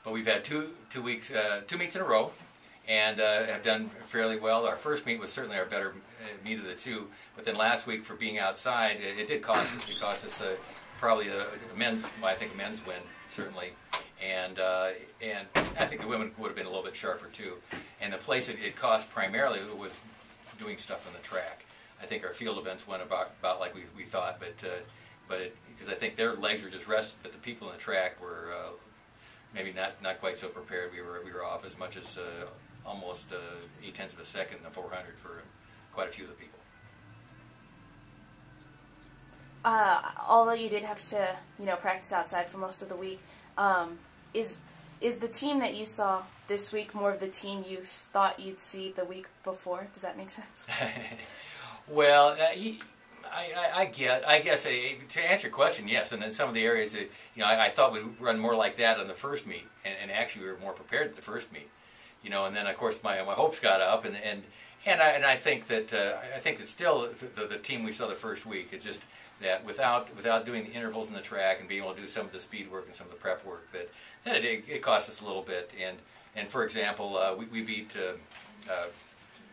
but we've had two meets in a row, and have done fairly well. Our first meet was certainly our better meet of the two, but then last week, for being outside, it did cost us. It cost us probably a men's, well, I think a men's win, certainly, and I think the women would have been a little bit sharper too. And the place it cost primarily was doing stuff on the track. I think our field events went about like we thought, but because I think their legs were just rested, but the people in the track were maybe not quite so prepared. We were off as much as almost 0.8 of a second in the 400 for quite a few of the people. Although you did have to, practice outside for most of the week, is the team that you saw this week more of the team you thought you'd see the week before? Does that make sense? Well, I guess to answer your question, yes. And in some of the areas that I thought we'd run more like that on the first meet, and actually we were more prepared at the first meet. And then of course my hopes got up, and I think that still the team we saw the first week, it's just that without doing the intervals in the track and being able to do some of the speed work and some of the prep work, that it cost us a little bit. And for example, we beat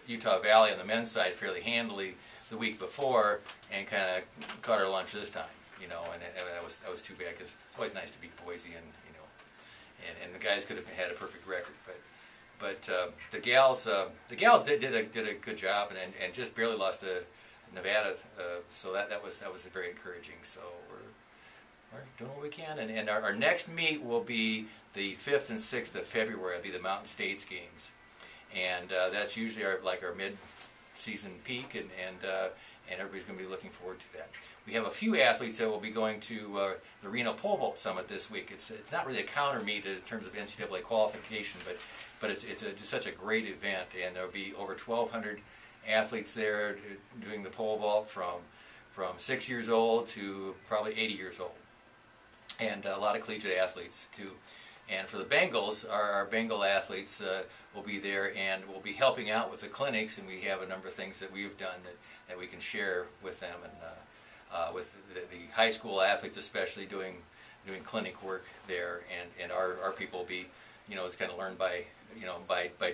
Utah Valley on the men's side fairly handily the week before, and kind of caught our lunch this time. And that was too bad, because it's always nice to beat Boise, and the guys could have had a perfect record, but the gals did a good job, and just barely lost to Nevada, so that was very encouraging. So we're doing what we can, and our next meet will be the 5th and 6th of February. It'll be the Mountain States Games, and that's usually our mid-season peak, and everybody's going to be looking forward to that. We have a few athletes that will be going to the Reno Pole Vault Summit this week. It's not really a counter meet in terms of NCAA qualification, but it's just such a great event, and there'll be over 1,200 athletes there doing the pole vault from 6 years old to probably 80 years old, and a lot of collegiate athletes too. And for the Bengals, our Bengal athletes will be there, and will be helping out with the clinics, and we have a number of things that we've done that we can share with them, and with the high school athletes especially doing clinic work there, and our people will be, it's kind of learn by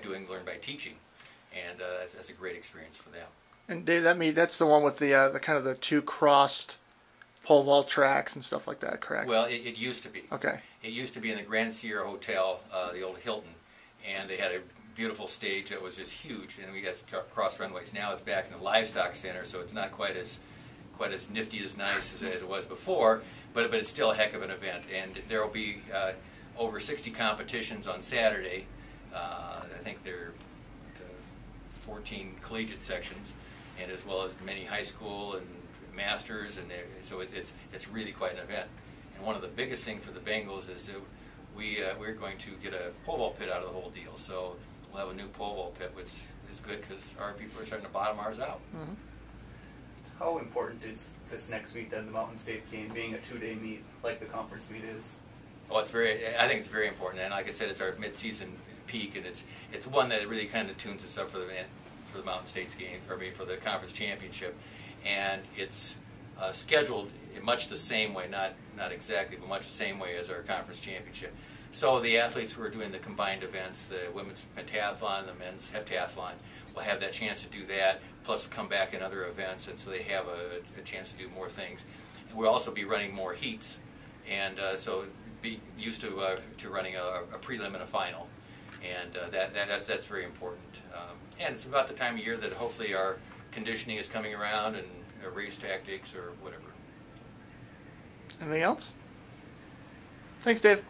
doing, learn by teaching, and that's a great experience for them. And Dave, that's the one with the kind of the two crossed pole vault tracks and stuff like that, correct? Well, it used to be. Okay. It used to be in the Grand Sierra Hotel, the old Hilton, and they had a beautiful stage that was just huge, and we had cross runways. Now it's back in the Livestock Center, so it's not quite as nifty, as nice as it was before, but it's still a heck of an event, and there will be over 60 competitions on Saturday. I think there are 14 collegiate sections, and as well as many high school and masters, and so it's really quite an event. And one of the biggest things for the Bengals is that we're going to get a pole vault pit out of the whole deal. So we'll have a new pole vault pit, which is good because our people are starting to bottom ours out. Mm-hmm. How important is this next meet then, the Mountain State game, being a 2-day meet like the conference meet is? Oh, I think it's very important, and like I said, it's our mid-season peak, and it's one that really kind of tunes us up for the Mountain States game, or maybe for the conference championship, and it's scheduled in much the same way, not exactly, but much the same way as our conference championship. So the athletes who are doing the combined events, the women's pentathlon, the men's heptathlon, will have that chance to do that, plus come back in other events, and so they have a chance to do more things. And we'll also be running more heats, and so be used to running a prelim and a final, and that's very important. And it's about the time of year that hopefully our conditioning is coming around, and race tactics or whatever. Anything else? Thanks, Dave.